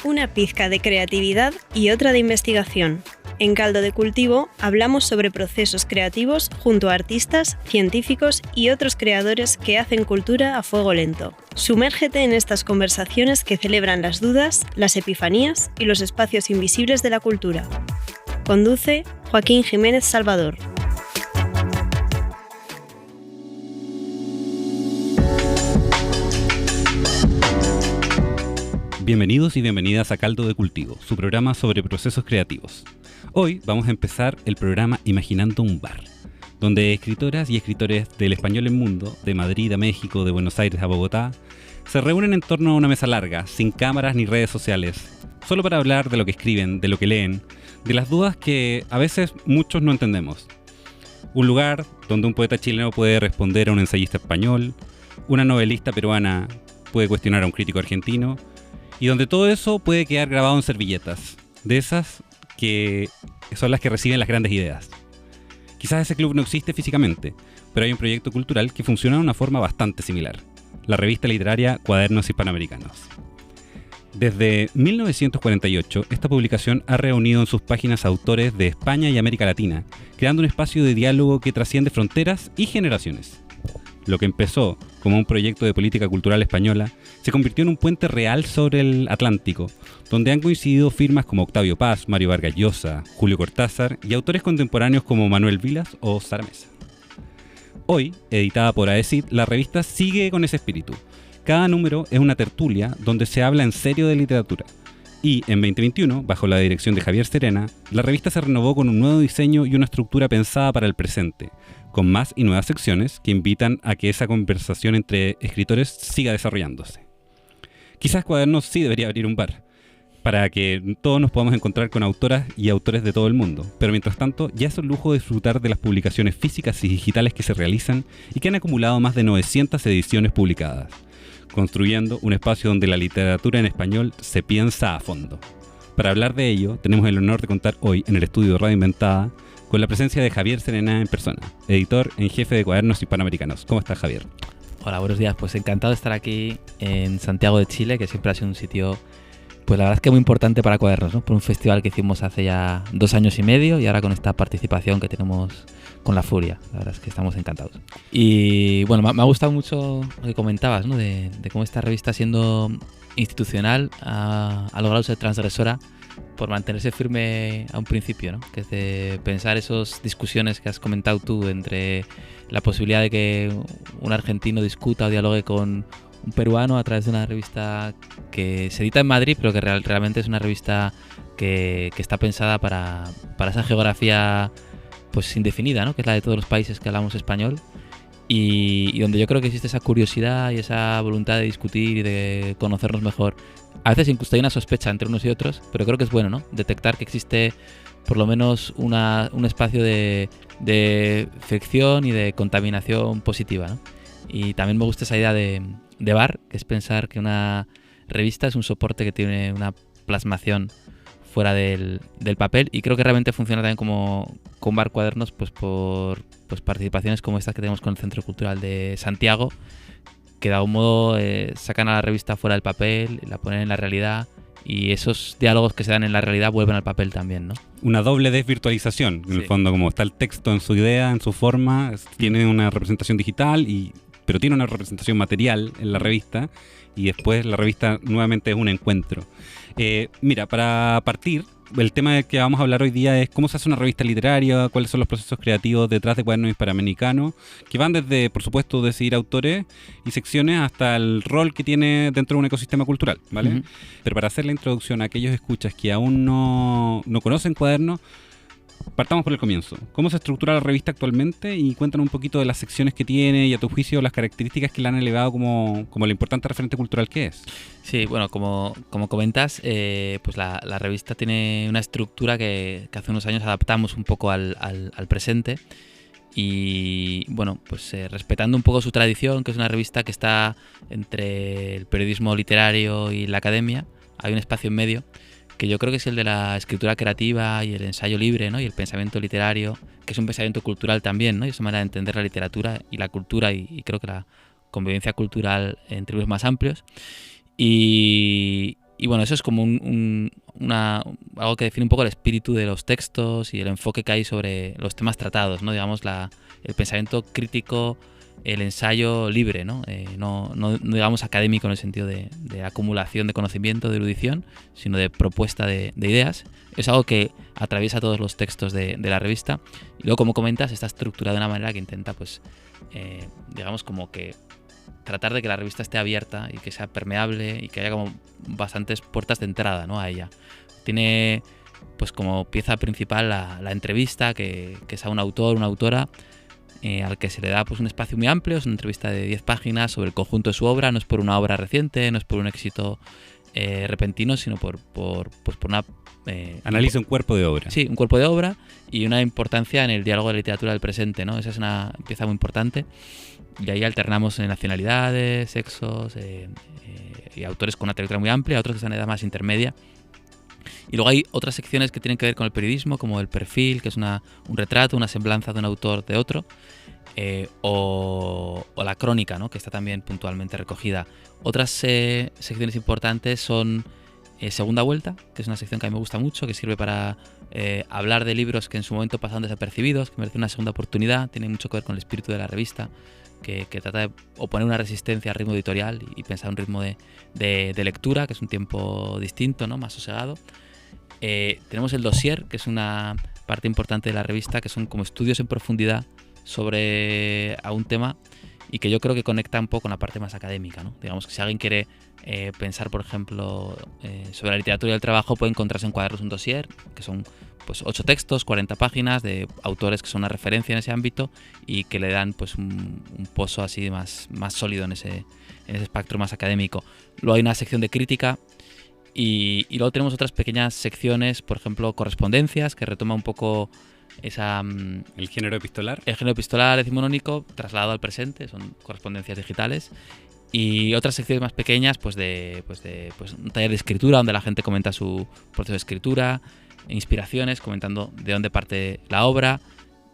Una pizca de creatividad y otra de investigación. En Caldo de Cultivo hablamos sobre procesos creativos junto a artistas, científicos y otros creadores que hacen cultura a fuego lento. Sumérgete en estas conversaciones que celebran las dudas, las epifanías y los espacios invisibles de la cultura. Conduce Joaquín Jiménez Salvador. Bienvenidos y bienvenidas a Caldo de Cultivo, su programa sobre procesos creativos. Hoy vamos a empezar el programa Imaginando un bar, donde escritoras y escritores del español en mundo, de Madrid a México, de Buenos Aires a Bogotá, se reúnen en torno a una mesa larga, sin cámaras ni redes sociales, solo para hablar de lo que escriben, de lo que leen, de las dudas que a veces muchos no entendemos. Un lugar donde un poeta chileno puede responder a un ensayista español, una novelista peruana puede cuestionar a un crítico argentino, y donde todo eso puede quedar grabado en servilletas, de esas que son las que reciben las grandes ideas. Quizás ese club no existe físicamente, pero hay un proyecto cultural que funciona de una forma bastante similar, la revista literaria Cuadernos Hispanoamericanos. Desde 1948, esta publicación ha reunido en sus páginas autores de España y América Latina, creando un espacio de diálogo que trasciende fronteras y generaciones. Lo que empezó como un proyecto de política cultural española se convirtió en un puente real sobre el Atlántico, donde han coincidido firmas como Octavio Paz, Mario Vargas Llosa, Julio Cortázar y autores contemporáneos como Manuel Vilas o Sara Mesa. Hoy, editada por AECID, la revista sigue con ese espíritu. Cada número es una tertulia donde se habla en serio de literatura. Y en 2021, bajo la dirección de Javier Serena, la revista se renovó con un nuevo diseño y una estructura pensada para el presente, con más y nuevas secciones que invitan a que esa conversación entre escritores siga desarrollándose. Quizás Cuadernos sí debería abrir un bar, para que todos nos podamos encontrar con autoras y autores de todo el mundo, pero mientras tanto ya es un lujo disfrutar de las publicaciones físicas y digitales que se realizan y que han acumulado más de 900 ediciones publicadas, construyendo un espacio donde la literatura en español se piensa a fondo. Para hablar de ello, tenemos el honor de contar hoy en el estudio de Radio Inventada con la presencia de Javier Serena en persona, editor en jefe de Cuadernos Hispanoamericanos. ¿Cómo estás, Javier? Hola, buenos días. Pues encantado de estar aquí en Santiago de Chile, que siempre ha sido un sitio, pues la verdad es que muy importante para Cuadernos, ¿no? Por un festival que hicimos hace ya 2 años y medio y ahora con esta participación que tenemos con La Furia. La verdad es que estamos encantados. Y bueno, me ha gustado mucho lo que comentabas, ¿no? De cómo esta revista, siendo institucional, ha logrado ser transgresora por mantenerse firme a un principio, ¿no? Que es de pensar esas discusiones que has comentado tú entre la posibilidad de que un argentino discuta o dialogue con un peruano a través de una revista que se edita en Madrid, pero que realmente es una revista que está pensada para esa geografía pues indefinida, ¿no? Que es la de todos los países que hablamos español y donde yo creo que existe esa curiosidad y esa voluntad de discutir y de conocernos mejor. A veces incluso hay una sospecha entre unos y otros, pero creo que es bueno, ¿no? Detectar que existe por lo menos un espacio de fricción y de contaminación positiva, ¿no? Y también me gusta esa idea de bar, que es pensar que una revista es un soporte que tiene una plasmación fuera del papel, y creo que realmente funciona también como con Bar Cuadernos, pues por participaciones como estas que tenemos con el Centro Cultural de Santiago, que de algún modo sacan a la revista fuera del papel, la ponen en la realidad, y esos diálogos que se dan en la realidad vuelven al papel también, ¿no? Una doble desvirtualización, en el fondo, como está el texto en su idea, en su forma, tiene una representación digital, pero tiene una representación material en la revista, y después la revista nuevamente es un encuentro. Mira, para partir, el tema del que vamos a hablar hoy día es cómo se hace una revista literaria, cuáles son los procesos creativos detrás de Cuadernos Hispanoamericanos, que van desde, por supuesto, decidir autores y secciones hasta el rol que tiene dentro de un ecosistema cultural, ¿vale? Uh-huh. Pero para hacer la introducción a aquellos escuchas que aún no conocen Cuadernos, partamos por el comienzo. ¿Cómo se estructura la revista actualmente? Y cuéntanos un poquito de las secciones que tiene y, a tu juicio, las características que la han elevado como el importante referente cultural que es. Sí, bueno, como comentas, pues la revista tiene una estructura que hace unos años adaptamos un poco al presente. Y bueno, pues respetando un poco su tradición, que es una revista que está entre el periodismo literario y la academia, hay un espacio en medio que yo creo que es el de la escritura creativa y el ensayo libre, ¿no? Y el pensamiento literario, que es un pensamiento cultural también, ¿no? Y esa manera de entender la literatura y la cultura y creo que la convivencia cultural en términos más amplios. Y bueno, eso es como algo que define un poco el espíritu de los textos y el enfoque que hay sobre los temas tratados, ¿no? Digamos, el pensamiento crítico, el ensayo libre, ¿no? No digamos académico en el sentido de acumulación de conocimiento, de erudición, sino de propuesta de ideas. Es algo que atraviesa todos los textos de la revista. Y luego, como comentas, está estructurado de una manera que intenta, pues, digamos, como que tratar de que la revista esté abierta y que sea permeable y que haya como bastantes puertas de entrada, ¿no?, a ella. Tiene, pues, como pieza principal la entrevista, que es a un autor, una autora, al que se le da, pues, un espacio muy amplio. Es una entrevista de 10 páginas sobre el conjunto de su obra. No es por una obra reciente, no es por un éxito repentino, sino por una... Analiza un cuerpo de obra. Sí, un cuerpo de obra y una importancia en el diálogo de la literatura del presente, ¿no? Esa es una pieza muy importante. Y ahí alternamos nacionalidades, sexos y autores con una trayectoria muy amplia, otros que están en edad más intermedia. Y luego hay otras secciones que tienen que ver con el periodismo, como el perfil, que es un retrato, una semblanza de un autor de otro, o la crónica, ¿no?, que está también puntualmente recogida. Otras secciones importantes son Segunda Vuelta, que es una sección que a mí me gusta mucho, que sirve para hablar de libros que en su momento pasaron desapercibidos, que merecen una segunda oportunidad. Tiene mucho que ver con el espíritu de la revista, que trata de oponer una resistencia al ritmo editorial y pensar un ritmo de lectura, que es un tiempo distinto, ¿no?, más sosegado. Tenemos el dossier, que es una parte importante de la revista, que son como estudios en profundidad sobre un tema y que yo creo que conecta un poco con la parte más académica, ¿no? Digamos que si alguien quiere pensar, por ejemplo, sobre la literatura y el trabajo, puede encontrarse en Cuadernos un dossier, que son, pues, 8 textos, 40 páginas de autores que son una referencia en ese ámbito y que le dan, pues, un pozo así más sólido en ese espectro más académico. Luego hay una sección de crítica. Y luego tenemos otras pequeñas secciones, por ejemplo, correspondencias, que retoma un poco ¿El género epistolar? El género epistolar decimonónico trasladado al presente, son correspondencias digitales. Y otras secciones más pequeñas, pues un taller de escritura, donde la gente comenta su proceso de escritura, inspiraciones, comentando de dónde parte la obra.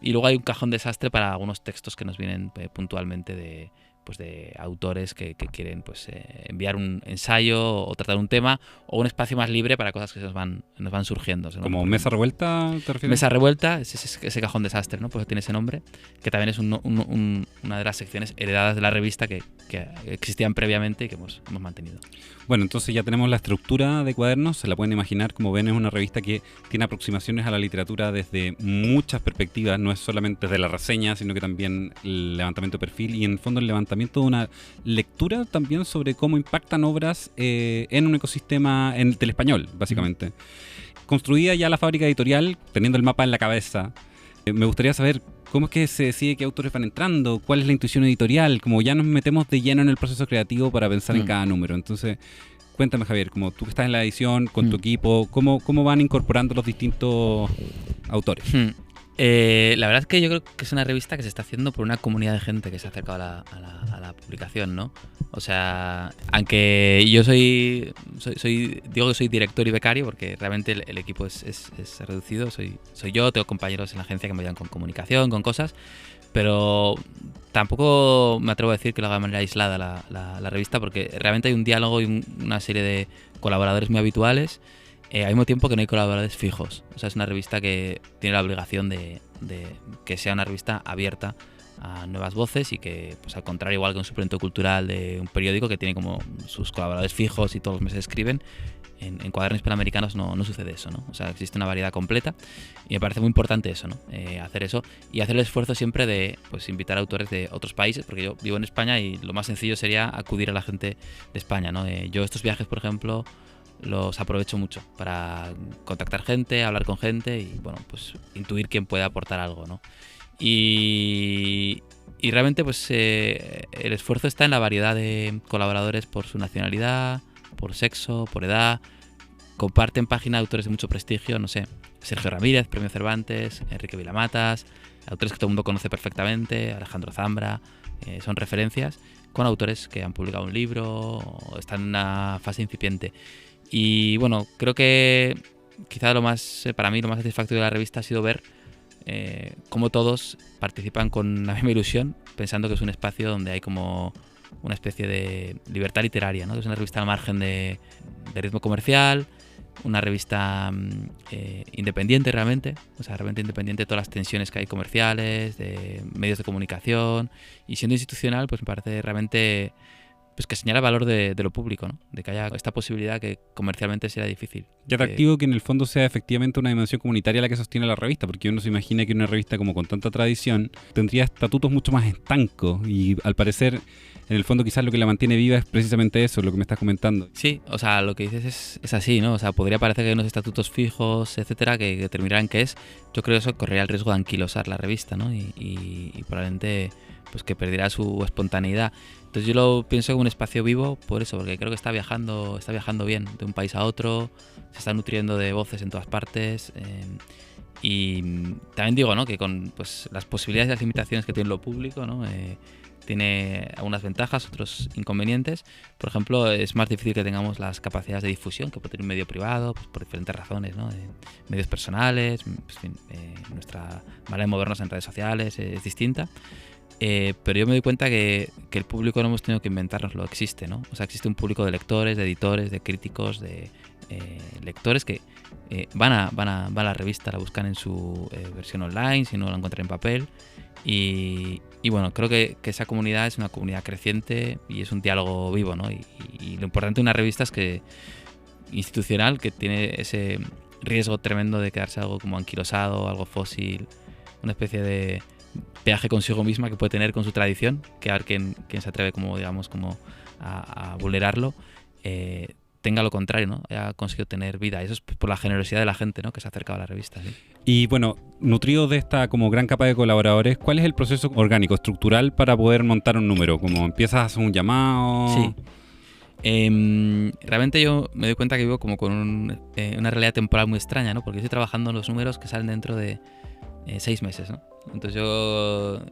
Y luego hay un cajón desastre para algunos textos que nos vienen puntualmente de autores que quieren, pues, enviar un ensayo o tratar un tema, o un espacio más libre para cosas que nos van surgiendo. ¿Como Mesa Revuelta, te refieres? Mesa Revuelta, ese cajón desastre, ¿no? Pues tiene ese nombre, que también es una de las secciones heredadas de la revista que existían previamente y que hemos mantenido. Bueno, entonces ya tenemos la estructura de Cuadernos. Se la pueden imaginar, como ven, es una revista que tiene aproximaciones a la literatura desde muchas perspectivas. No es solamente desde la reseña, sino que también el levantamiento de perfil y, en el fondo, el levantamiento de una lectura también sobre cómo impactan obras en un ecosistema del español, básicamente. Construida ya la fábrica editorial, teniendo el mapa en la cabeza, me gustaría saber cómo es que se decide qué autores van entrando, cuál es la intuición editorial, como ya nos metemos de lleno en el proceso creativo para pensar en cada número. Entonces, cuéntame, Javier, como tú que estás en la edición, con tu equipo, ¿cómo van incorporando los distintos autores? La verdad es que yo creo que es una revista que se está haciendo por una comunidad de gente que se ha acercado a la publicación, ¿no? O sea, aunque yo digo que soy director y becario, porque realmente el equipo es reducido. Soy yo, tengo compañeros en la agencia que me ayudan con comunicación, con cosas, pero tampoco me atrevo a decir que lo haga de manera aislada la revista, porque realmente hay un diálogo y una serie de colaboradores muy habituales. Al mismo tiempo que no hay colaboradores fijos. O sea, es una revista que tiene la obligación de que sea una revista abierta a nuevas voces y que, pues, al contrario, igual que un suplemento cultural de un periódico que tiene como sus colaboradores fijos y todos los meses escriben, en Cuadernos Hispanoamericanos no sucede eso, ¿no? O sea, existe una variedad completa y me parece muy importante eso, ¿no? Hacer eso y hacer el esfuerzo siempre de, pues, invitar a autores de otros países, porque yo vivo en España y lo más sencillo sería acudir a la gente de España, ¿no? Yo estos viajes, por ejemplo, los aprovecho mucho para contactar gente, hablar con gente y, bueno, pues intuir quién puede aportar algo, ¿no? Y realmente, pues, el esfuerzo está en la variedad de colaboradores por su nacionalidad, por sexo, por edad. Comparten página autores de mucho prestigio, no sé, Sergio Ramírez, Premio Cervantes, Enrique Vilamatas, autores que todo el mundo conoce perfectamente, Alejandro Zambra, son referencias, con autores que han publicado un libro o están en una fase incipiente. Y bueno, creo que quizá para mí lo más satisfactorio de la revista ha sido ver cómo todos participan con la misma ilusión, pensando que es un espacio donde hay como una especie de libertad literaria, ¿no? Es una revista al margen de ritmo comercial, una revista independiente realmente, o sea, realmente independiente de todas las tensiones que hay comerciales, de medios de comunicación, y siendo institucional, pues me parece realmente pues que señala el valor de lo público, ¿no? De que haya esta posibilidad que comercialmente será difícil. Y atractivo que en el fondo sea efectivamente una dimensión comunitaria la que sostiene la revista, porque uno se imagina que una revista como con tanta tradición tendría estatutos mucho más estancos y al parecer en el fondo quizás lo que la mantiene viva es precisamente eso, lo que me estás comentando. Sí, o sea, lo que dices es así, ¿no? O sea, podría parecer que hay unos estatutos fijos, etcétera, que determinarán qué es. Yo creo que eso correría el riesgo de anquilosar la revista, ¿no? Y probablemente pues que perderá su espontaneidad. Entonces yo lo pienso como un espacio vivo por eso, porque creo que está viajando bien de un país a otro, se está nutriendo de voces en todas partes. Y también digo, ¿no? Que con pues, las posibilidades y las limitaciones que tiene lo público, ¿no? Tiene algunas ventajas, otros inconvenientes. Por ejemplo, es más difícil que tengamos las capacidades de difusión que puede tener un medio privado, pues, por diferentes razones, ¿no? Medios personales, pues, en fin, nuestra manera de movernos en redes sociales es distinta. Pero yo me doy cuenta que el público no hemos tenido que inventárnoslo, existe, ¿no? O sea, existe un público de lectores, de editores, de críticos, de lectores que van a la revista, la buscan en su versión online, si no la encuentran en papel. Y bueno, creo que esa comunidad es una comunidad creciente y es un diálogo vivo, ¿no? Y lo importante de una revista es que institucional, que tiene ese riesgo tremendo de quedarse algo como anquilosado, algo fósil, una especie de peaje consigo misma que puede tener con su tradición, que a ver quién se atreve como a vulnerarlo, tenga lo contrario, ¿no? Ha conseguido tener vida. Y eso es por la generosidad de la gente, ¿no? Que se ha acercado a la revista, ¿sí? Y bueno, nutrido de esta como gran capa de colaboradores, ¿cuál es el proceso orgánico, estructural para poder montar un número? ¿Como empiezas a hacer un llamado? Sí. Realmente yo me doy cuenta que vivo como con una realidad temporal muy extraña, ¿no? Porque estoy trabajando en los números que salen dentro de 6 meses, ¿no? Entonces yo,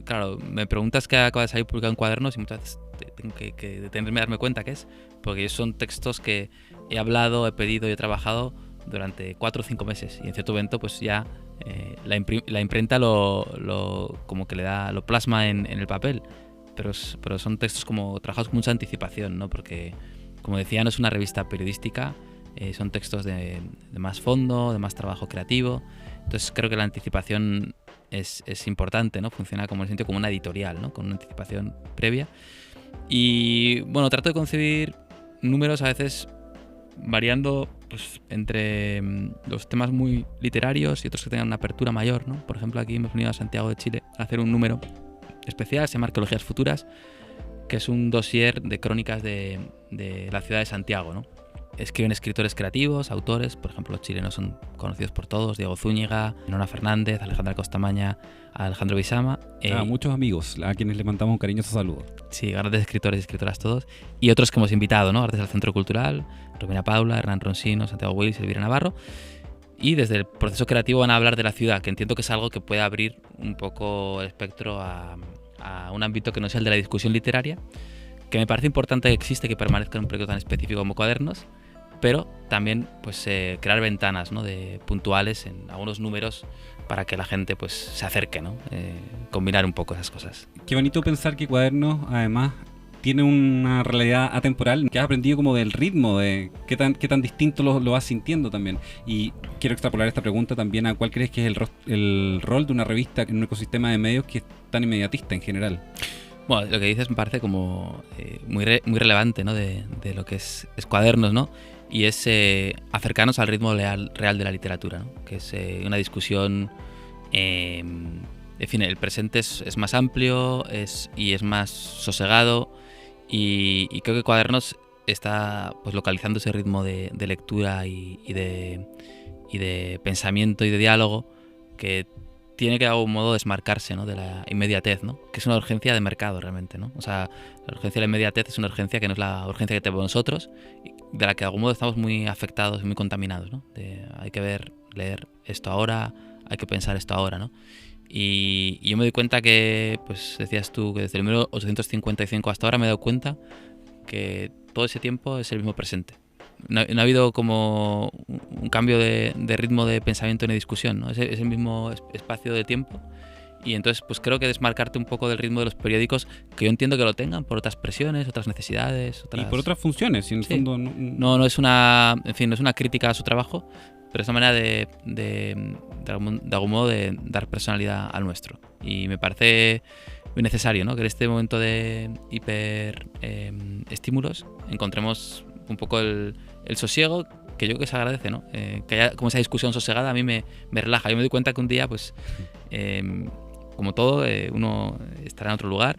claro, me preguntas qué acaba de salir publicado en Cuadernos y muchas veces tengo que detenerme a darme cuenta qué es, porque son textos que he hablado, he pedido y he trabajado durante 4 o 5 meses y en cierto momento pues ya la imprenta como que lo plasma en el papel, pero son textos como trabajados con mucha anticipación, ¿no? Porque como decía, no es una revista periodística, son textos de más fondo, de más trabajo creativo. Entonces creo que la anticipación es importante, ¿no? Funciona como una editorial, ¿no? Con una anticipación previa. Y bueno, trato de concebir números a veces variando pues, entre los temas muy literarios y otros que tengan una apertura mayor, ¿no? Por ejemplo, aquí hemos venido a Santiago de Chile a hacer un número especial, se llama Arqueologías Futuras, que es un dossier de crónicas de la ciudad de Santiago, ¿no? Escriben escritores creativos, autores, por ejemplo, los chilenos son conocidos por todos, Diego Zúñiga, Nona Fernández, Alejandra Costamaña, Alejandro Bisama. Muchos amigos a quienes le mandamos un cariñoso saludo. Sí, grandes escritores y escritoras todos. Y otros que hemos invitado, ¿no? Artes del Centro Cultural, Romina Paula, Hernán Ronsino, Santiago Willis y Elvira Navarro. Y desde el proceso creativo van a hablar de la ciudad, que entiendo que es algo que puede abrir un poco el espectro a un ámbito que no sea el de la discusión literaria, que me parece importante que existe, que permanezca en un proyecto tan específico como Cuadernos, pero también pues crear ventanas, ¿no? Puntuales en algunos números para que la gente pues se acerque, ¿no? Combinar un poco esas cosas. Qué bonito pensar que Cuadernos además tiene una realidad atemporal, que has aprendido como del ritmo, de qué tan distinto lo vas sintiendo también. Y quiero extrapolar esta pregunta también a cuál crees que es el rol de una revista en un ecosistema de medios que es tan inmediatista en general. Bueno, lo que dices me parece como muy relevante, ¿no? De lo que es Cuadernos, ¿no? Y es acercarnos al ritmo real de la literatura, ¿no? Que es una discusión, en fin, el presente es más amplio y es más sosegado y creo que Cuadernos está pues localizando ese ritmo de lectura y de pensamiento y de diálogo que tiene que de algún modo desmarcarse, ¿no? De la inmediatez, ¿no? Que es una urgencia de mercado realmente, ¿no? O sea, la urgencia de la inmediatez es una urgencia que no es la urgencia que tenemos nosotros, de la que de algún modo estamos muy afectados y muy contaminados, ¿no? Hay que leer esto ahora, hay que pensar esto ahora, ¿no? Y yo me doy cuenta que, pues decías tú, que desde el número 855 hasta ahora me he dado cuenta que todo ese tiempo es el mismo presente. No ha habido como un cambio de ritmo de pensamiento ni discusión, ¿no? Es el mismo espacio de tiempo Y entonces pues creo que desmarcarte un poco del ritmo de los periódicos, que yo entiendo que lo tengan por otras presiones, otras necesidades, Y por otras funciones, y en el Sí. fondo... No es una, en fin, no es una crítica a su trabajo, pero es una manera de algún modo de dar personalidad al nuestro. Y me parece muy necesario, ¿no? Que en este momento de hiper estímulos encontremos un poco el sosiego, que yo creo que se agradece, ¿no? Que haya como esa discusión sosegada a mí me relaja. Yo me doy cuenta que un día, pues, como todo, uno estará en otro lugar,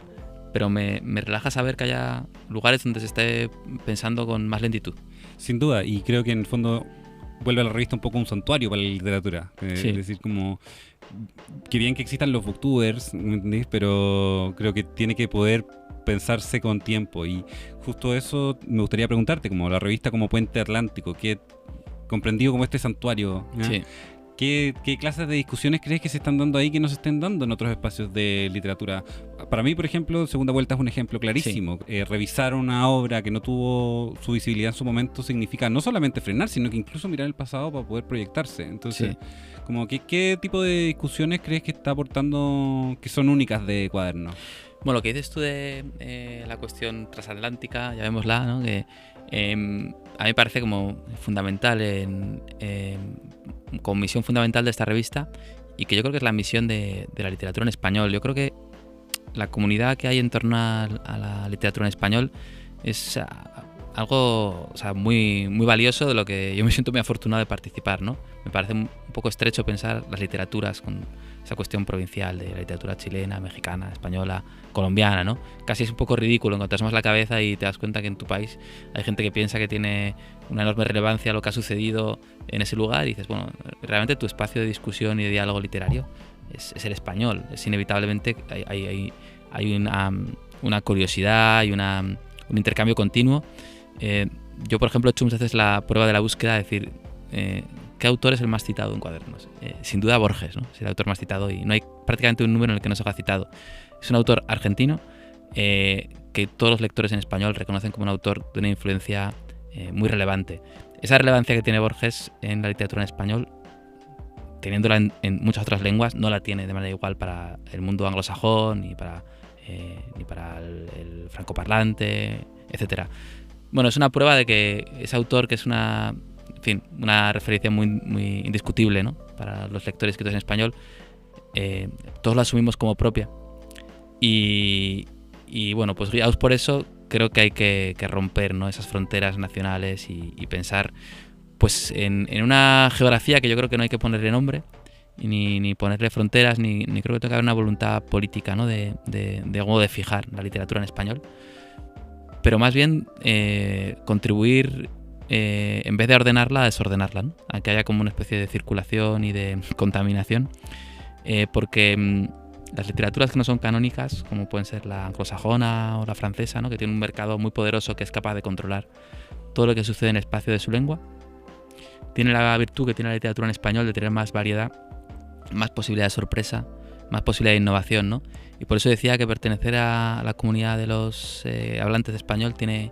pero me relaja saber que haya lugares donde se esté pensando con más lentitud. Sin duda, y creo que en el fondo vuelve a la revista un poco un santuario para la literatura. Sí. Es decir, como que bien que existan los booktubers, ¿me entendéis? Pero creo que tiene que poder pensarse con tiempo. Y justo eso me gustaría preguntarte, como la revista como Puente Atlántico, que comprendido como este santuario, ¿ya? Sí. ¿Qué clases de discusiones crees que se están dando ahí que no se estén dando en otros espacios de literatura? Para mí, por ejemplo, Segunda Vuelta es un ejemplo clarísimo. Revisar una obra que no tuvo su visibilidad en su momento significa no solamente frenar, sino que incluso mirar el pasado para poder proyectarse. Entonces, Sí. como que, ¿qué tipo de discusiones crees que está aportando que son únicas de Cuaderno? Bueno, lo que dices tú de la cuestión transatlántica, llamémosla, ¿no? Que a mí me parece como fundamental, como misión fundamental de esta revista, y que yo creo que es la misión de la literatura en español. Yo creo que la comunidad que hay en torno a la literatura en español es algo, o sea, muy, muy valioso, de lo que yo me siento muy afortunado de participar, ¿no? Me parece un poco estrecho pensar las literaturas con esa cuestión provincial de la literatura chilena, mexicana, española, colombiana, ¿no? Casi es un poco ridículo cuando te asomas la cabeza y te das cuenta que en tu país hay gente que piensa que tiene una enorme relevancia lo que ha sucedido en ese lugar, y dices, bueno, realmente tu espacio de discusión y de diálogo literario es el español. Es inevitablemente, hay una curiosidad y un intercambio continuo. Yo, por ejemplo, he hecho muchas veces la prueba de la búsqueda, es decir, ¿qué autor es el más citado en Cuadernos? Sin duda Borges, ¿no? Es el autor más citado, y no hay prácticamente un número en el que no se ha citado. Es un autor argentino que todos los lectores en español reconocen como un autor de una influencia muy relevante. Esa relevancia que tiene Borges en la literatura en español, teniéndola en muchas otras lenguas, no la tiene de manera igual para el mundo anglosajón, ni para el francoparlante, etcétera. Bueno, es una prueba de que ese autor, que es una referencia muy, muy indiscutible, ¿no? Para los lectores escritos en español, todos la asumimos como propia. Y bueno, pues guiados por eso, creo que hay que romper, ¿no? Esas fronteras nacionales y pensar pues en una geografía que yo creo que no hay que ponerle nombre, ni ponerle fronteras, ni creo que tenga que haber una voluntad política, ¿no? de modo de fijar la literatura en español, pero más bien contribuir, en vez de ordenarla, a desordenarla, ¿no? A que haya como una especie de circulación y de contaminación, porque las literaturas que no son canónicas, como pueden ser la anglosajona o la francesa, ¿no? Que tiene un mercado muy poderoso que es capaz de controlar todo lo que sucede en el espacio de su lengua, tiene la virtud que tiene la literatura en español de tener más variedad, más posibilidad de sorpresa, más posibilidad de innovación, ¿no? Y por eso decía que pertenecer a la comunidad de los hablantes de español tiene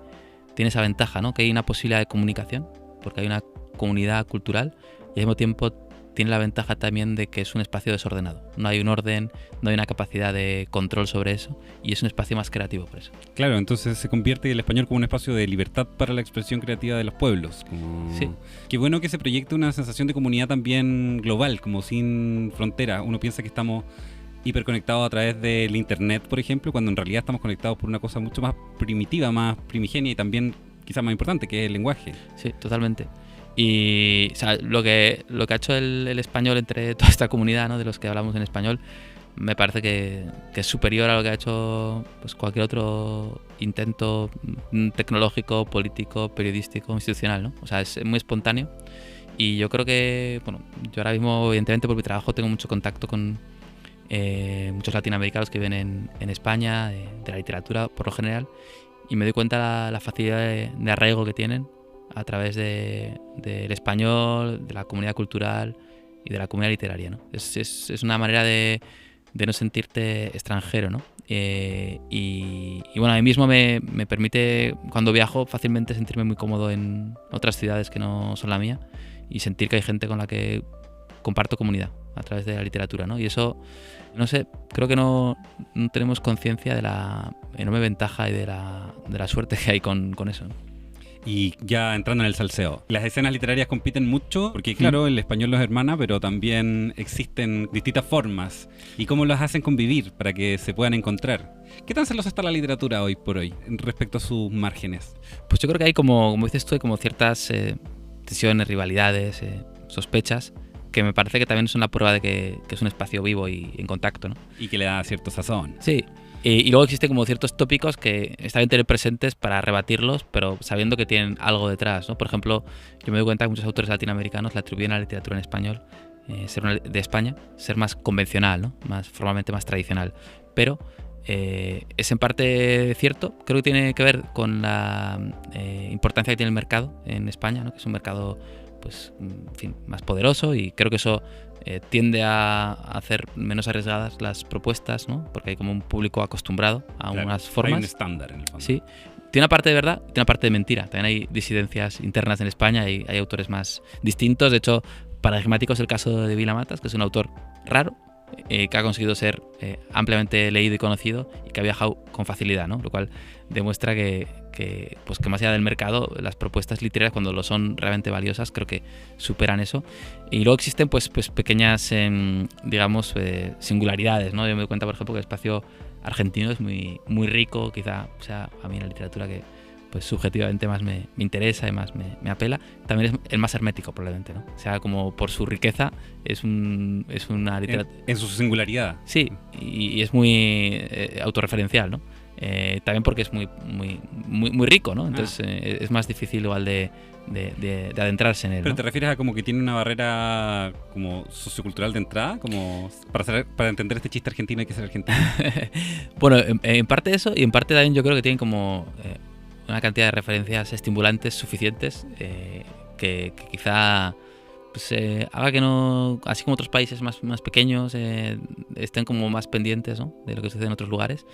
esa ventaja, ¿no? Que hay una posibilidad de comunicación, porque hay una comunidad cultural, y al mismo tiempo tiene la ventaja también de que es un espacio desordenado. No hay un orden, no hay una capacidad de control sobre eso, y es un espacio más creativo por eso. Claro, entonces se convierte el español como un espacio de libertad para la expresión creativa de los pueblos. Sí. Qué bueno que se proyecte una sensación de comunidad también global, como sin frontera. Uno piensa que estamos hiperconectados a través del internet, por ejemplo, cuando en realidad estamos conectados por una cosa mucho más primitiva, más primigenia, y también quizás más importante, que es el lenguaje. Sí, totalmente. Y o sea, lo que ha hecho el español entre toda esta comunidad, ¿no? De los que hablamos en español, me parece que es superior a lo que ha hecho pues cualquier otro intento tecnológico, político, periodístico, institucional, ¿no? O sea, es muy espontáneo, y yo creo que, bueno, yo ahora mismo, evidentemente por mi trabajo, tengo mucho contacto con muchos latinoamericanos que viven en España, de la literatura por lo general, y me doy cuenta la facilidad de arraigo que tienen a través del español, de la comunidad cultural y de la comunidad literaria, ¿no? Es una manera de no sentirte extranjero, ¿no? Y bueno, a mí mismo me permite, cuando viajo, fácilmente sentirme muy cómodo en otras ciudades que no son la mía, y sentir que hay gente con la que comparto comunidad a través de la literatura, ¿no? Y eso, no sé, creo que no tenemos conciencia de la enorme ventaja y de la suerte que hay con eso, ¿no? Y ya entrando en el salseo, las escenas literarias compiten mucho porque claro, el español los hermana, pero también existen distintas formas y cómo las hacen convivir para que se puedan encontrar. ¿Qué tan celosa está la literatura hoy por hoy respecto a sus márgenes? Pues yo creo que hay como dices tú, hay como ciertas tensiones, rivalidades, sospechas, que me parece que también son la prueba de que es un espacio vivo y en contacto, ¿no? Y que le da cierto sazón. Sí. Y luego existen como ciertos tópicos que está bien tener presentes para rebatirlos, pero sabiendo que tienen algo detrás, ¿no? Por ejemplo, yo me doy cuenta que muchos autores latinoamericanos le atribuyen a la literatura en español, de España, ser más convencional, ¿no? Más formalmente más tradicional. Pero es en parte cierto, creo que tiene que ver con la importancia que tiene el mercado en España, ¿no? Que es un mercado, pues, en fin, más poderoso, y creo que eso tiende a hacer menos arriesgadas las propuestas, ¿no? Porque hay como un público acostumbrado a unas formas. Hay un estándar en el fondo. Sí. Tiene una parte de verdad y tiene una parte de mentira. También hay disidencias internas en España, hay autores más distintos. De hecho, paradigmático es el caso de Vila Matas, que es un autor raro, que ha conseguido ser ampliamente leído y conocido y que ha viajado con facilidad, ¿no? Lo cual demuestra que más allá del mercado, las propuestas literarias, cuando lo son realmente valiosas, creo que superan eso. Y luego existen pues pequeñas, digamos, singularidades, ¿no? Yo me doy cuenta, por ejemplo, que el espacio argentino es muy, muy rico, quizá sea a mí la literatura que pues subjetivamente más me interesa y más me apela. También es el más hermético, probablemente, ¿no? O sea, como por su riqueza, es una literatura... En su singularidad. Sí, y es muy autorreferencial, ¿no? También porque es muy, muy, muy, muy rico, ¿no? Entonces es más difícil igual de adentrarse en él, ¿no? ¿Pero te refieres a como que tiene una barrera como sociocultural de entrada? Como para entender este chiste argentino hay que ser argentino. Bueno, en parte eso, y en parte también yo creo que tienen como una cantidad de referencias estimulantes suficientes que quizá pues, haga que no, así como otros países más pequeños estén como más pendientes, ¿no? De lo que sucede en otros lugares.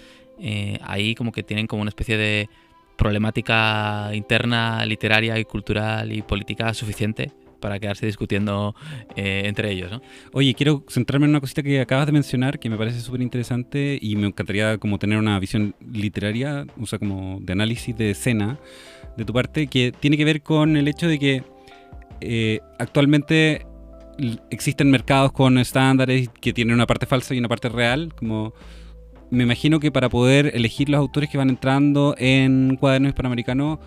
Ahí como que tienen como una especie de problemática interna, literaria y cultural y política suficiente para quedarse discutiendo entre ellos, ¿no? Oye, quiero centrarme en una cosita que acabas de mencionar que me parece súper interesante y me encantaría como tener una visión literaria, o sea, como de análisis de escena de tu parte, que tiene que ver con el hecho de que actualmente existen mercados con estándares que tienen una parte falsa y una parte real, como... Me imagino que para poder elegir los autores que van entrando en Cuadernos Hispanoamericanos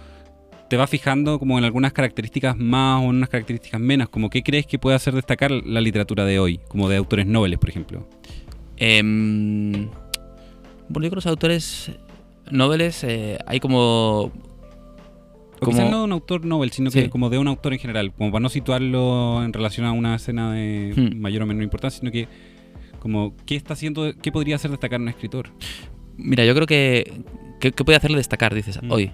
te vas fijando como en algunas características más o en unas características menos, como qué crees que puede hacer destacar la literatura de hoy, como de autores nobles, por ejemplo. Bueno, yo creo que los autores nobles hay como... O quizás no de un autor Nobel, sino que como de un autor en general, como para no situarlo en relación a una escena de mayor o menor importancia, sino que como, ¿qué está haciendo? ¿Qué podría hacer destacar un escritor? Mira, yo creo que ¿qué puede hacerle destacar, dices, hoy?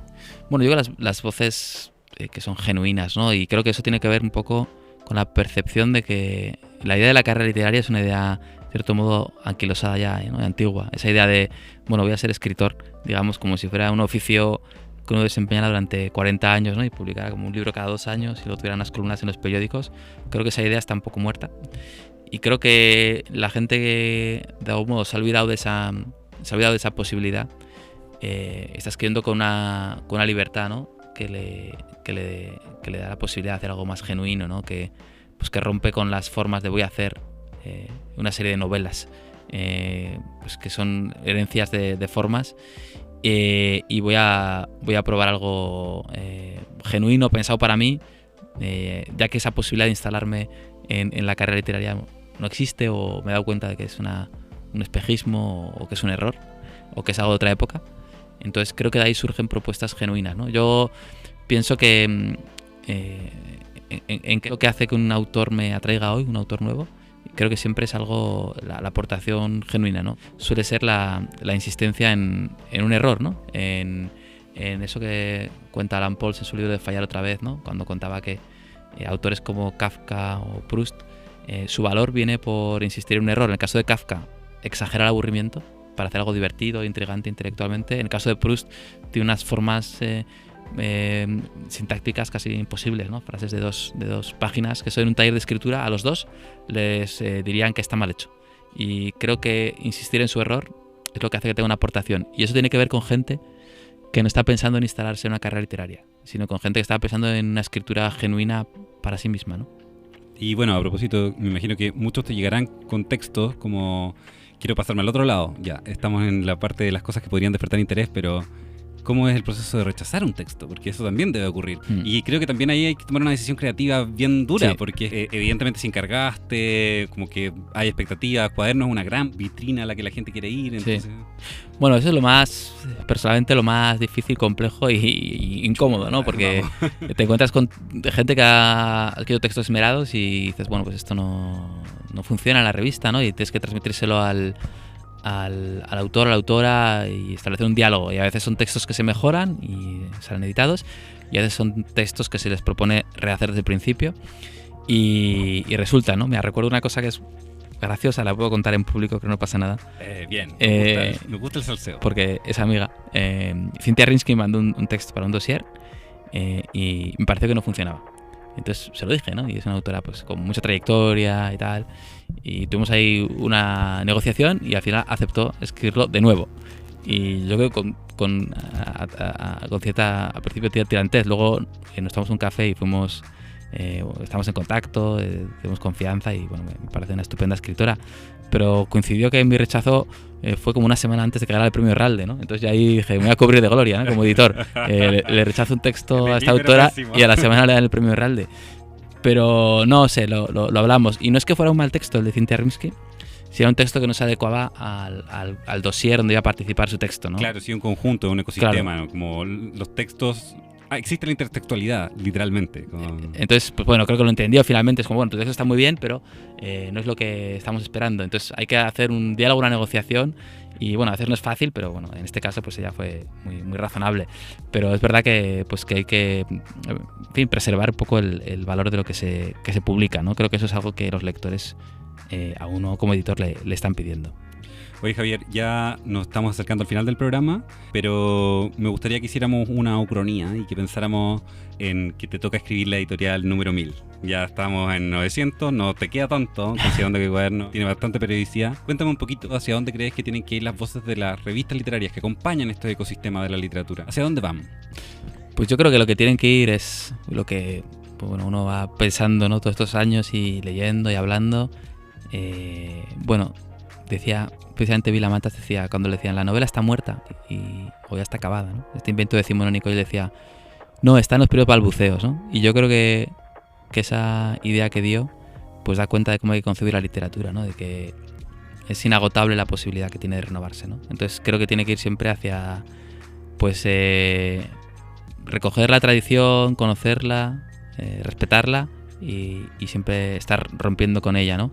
Bueno, yo creo que las voces que son genuinas, ¿no? Y creo que eso tiene que ver un poco con la percepción de que la idea de la carrera literaria es una idea, de cierto modo, anquilosada ya, ¿no? Antigua. Esa idea de, bueno, voy a ser escritor, digamos, como si fuera un oficio que uno desempeñara durante 40 años, ¿no? Y publicara como un libro cada 2 años y luego tuviera unas columnas en los periódicos. Creo que esa idea está un poco muerta. Y creo que la gente que de algún modo se ha olvidado de esa posibilidad está escribiendo con una libertad, ¿no? que le da la posibilidad de hacer algo más genuino, ¿no? Que rompe con las formas de voy a hacer una serie de novelas pues que son herencias de formas y voy a probar algo genuino, pensado para mí, ya que esa posibilidad de instalarme en la carrera literaria no existe, o me he dado cuenta de que es un espejismo, o que es un error, o que es algo de otra época. Entonces creo que de ahí surgen propuestas genuinas, ¿no? Yo pienso que en qué lo que hace que un autor me atraiga hoy, un autor nuevo, creo que siempre es algo, la aportación genuina, ¿no? Suele ser la insistencia en un error, ¿no? En eso que cuenta Alan Pauls en su libro de Fallar otra vez, ¿no? Cuando contaba que autores como Kafka o Proust, su valor viene por insistir en un error. En el caso de Kafka, exagera el aburrimiento para hacer algo divertido, intrigante intelectualmente. En el caso de Proust, tiene unas formas sintácticas casi imposibles, ¿no? Frases de dos páginas que en un taller de escritura a los dos les dirían que está mal hecho. Y creo que insistir en su error es lo que hace que tenga una aportación. Y eso tiene que ver con gente que no está pensando en instalarse en una carrera literaria, sino con gente que está pensando en una escritura genuina para sí misma, ¿no? Y bueno, a propósito, me imagino que muchos te llegarán con textos como quiero pasarme al otro lado. Ya, estamos en la parte de las cosas que podrían despertar interés, pero ¿cómo es el proceso de rechazar un texto? Porque eso también debe ocurrir. Y creo que también ahí hay que tomar una decisión creativa bien dura, porque evidentemente si encargaste, como que hay expectativas, Cuadernos es una gran vitrina a la que la gente quiere ir. Entonces... Sí. Bueno, eso es personalmente lo más difícil, complejo y incómodo, ¿no? Porque te encuentras con gente que ha escrito textos esmerados y dices, bueno, pues esto no funciona en la revista, ¿no? Y tienes que transmitírselo al autor, a la autora y establecer un diálogo. Y a veces son textos que se mejoran y salen editados, y a veces son textos que se les propone rehacer desde el principio y resulta, ¿no? Me recuerdo una cosa que es graciosa, la puedo contar en público, que no pasa nada. Bien, me gusta el salseo. Porque es amiga. Cynthia Rinsky mandó un texto para un dossier y me pareció que no funcionaba. Entonces se lo dije, ¿no? Y es una autora pues con mucha trayectoria y tal. Y tuvimos ahí una negociación y al final aceptó escribirlo de nuevo. Y yo creo que con cierta, al principio, tirantez. Luego nos tomamos un café y estamos en contacto, tenemos confianza y bueno, me parece una estupenda escritora. Pero coincidió que mi rechazo fue como una semana antes de que ganara el premio Herralde, ¿no? Entonces ya ahí dije, me voy a cubrir de gloria, ¿no? Como editor. Le rechazo un texto a esta autora y a la semana le dan el premio Herralde. Pero no sé, lo hablamos. Y no es que fuera un mal texto el de Cynthia Rinsky, sino era un texto que no se adecuaba al dossier donde iba a participar su texto, ¿no? Claro, sí, un conjunto, un ecosistema, claro. ¿no? Como los textos... existe la intertextualidad, literalmente. Entonces, pues bueno, creo que lo entendió finalmente. Es como, bueno, tu texto está muy bien, pero no es lo que estamos esperando. Entonces hay que hacer un diálogo, una negociación. Y bueno, a veces no es fácil, pero bueno, en este caso pues ella fue muy, muy razonable. Pero es verdad que hay que, en fin, preservar un poco el valor de lo que se publica, ¿no? Creo que eso es algo que los lectores a uno como editor le están pidiendo. Oye, Javier, ya nos estamos acercando al final del programa, pero me gustaría que hiciéramos una ucronía y que pensáramos en que te toca escribir la editorial número 1000. Ya estamos en 900, no te queda tanto, considerando que Cuaderno tiene bastante periodicidad. Cuéntame un poquito hacia dónde crees que tienen que ir las voces de las revistas literarias que acompañan este ecosistema de la literatura. ¿Hacia dónde van? Pues yo creo que lo que tienen que ir es lo que pues bueno, uno va pensando, ¿no? Todos estos años y leyendo y hablando. Bueno, decía... Precisamente Vilamatas decía, cuando le decían la novela está muerta o ya está acabada, ¿no? Este invento decimonónico, él decía, no, está en los primeros balbuceos, ¿no? Y yo creo que esa idea que dio, pues da cuenta de cómo hay que concebir la literatura, ¿no? De que es inagotable la posibilidad que tiene de renovarse, ¿no? Entonces creo que tiene que ir siempre hacia, pues, recoger la tradición, conocerla, respetarla y siempre estar rompiendo con ella, ¿no?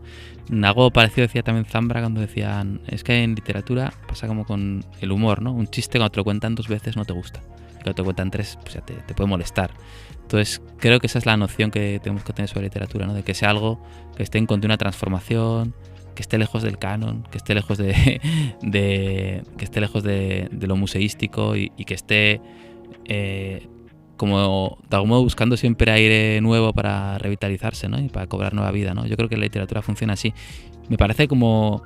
Algo parecido decía también Zambra cuando decían, es que en literatura pasa como con el humor, ¿no? Un chiste cuando te lo cuentan 2 veces no te gusta, y cuando te lo cuentan 3 pues ya te puede molestar. Entonces creo que esa es la noción que tenemos que tener sobre literatura, ¿no? De que sea algo que esté en continua transformación, que esté lejos del canon, que esté lejos de lo museístico y que esté como de algún modo buscando siempre aire nuevo para revitalizarse, ¿no? Y para cobrar nueva vida, ¿no? Yo creo que la literatura funciona así. Me parece como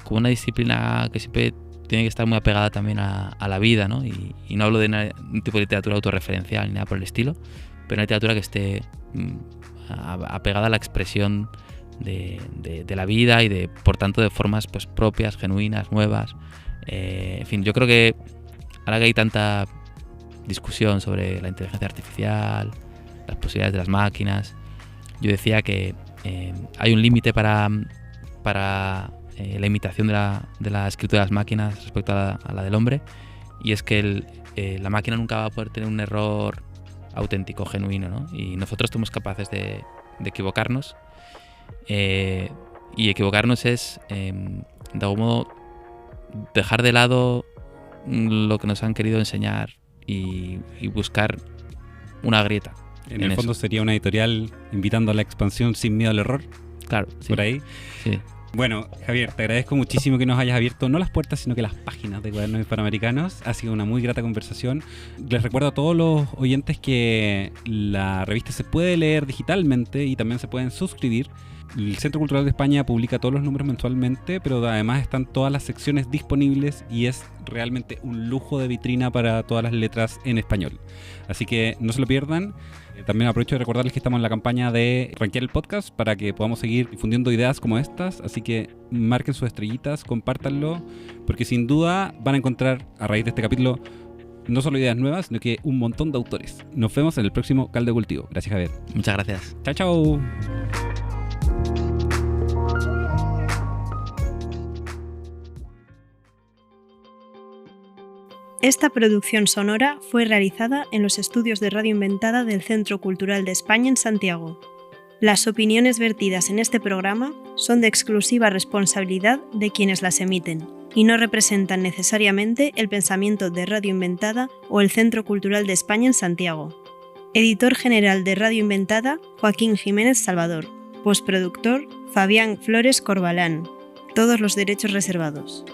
una disciplina que siempre tiene que estar muy apegada también a la vida, ¿no? Y no hablo de un tipo de literatura autorreferencial ni nada por el estilo, pero una literatura que esté apegada a la expresión de la vida y por tanto de formas pues propias, genuinas, nuevas. En fin, yo creo que ahora que hay tanta discusión sobre la inteligencia artificial, las posibilidades de las máquinas, yo decía que hay un límite para la imitación de la escritura de las máquinas respecto a la del hombre, y es que la máquina nunca va a poder tener un error auténtico, genuino, ¿no? Y nosotros somos capaces de equivocarnos, y equivocarnos es de algún modo dejar de lado lo que nos han querido enseñar y buscar una grieta. En el fondo sería una editorial invitando a la expansión sin miedo al error. Claro, sí. Por ahí. Sí. Bueno, Javier, te agradezco muchísimo que nos hayas abierto no las puertas, sino que las páginas de Cuadernos Hispanoamericanos. Ha sido una muy grata conversación. Les recuerdo a todos los oyentes que la revista se puede leer digitalmente y también se pueden suscribir. El Centro Cultural de España publica todos los números mensualmente, pero además están todas las secciones disponibles y es realmente un lujo de vitrina para todas las letras en español. Así que no se lo pierdan. También aprovecho de recordarles que estamos en la campaña de rankear el podcast para que podamos seguir difundiendo ideas como estas. Así que marquen sus estrellitas, compártanlo, porque sin duda van a encontrar a raíz de este capítulo no solo ideas nuevas, sino que un montón de autores. Nos vemos en el próximo Caldo de Cultivo. Gracias, Javier. Muchas gracias. Chao, chao. Esta producción sonora fue realizada en los estudios de Radio Inventada del Centro Cultural de España en Santiago. Las opiniones vertidas en este programa son de exclusiva responsabilidad de quienes las emiten y no representan necesariamente el pensamiento de Radio Inventada o el Centro Cultural de España en Santiago. Editor general de Radio Inventada, Joaquín Jiménez Salvador. Postproductor, Fabián Flores Corbalán. Todos los derechos reservados.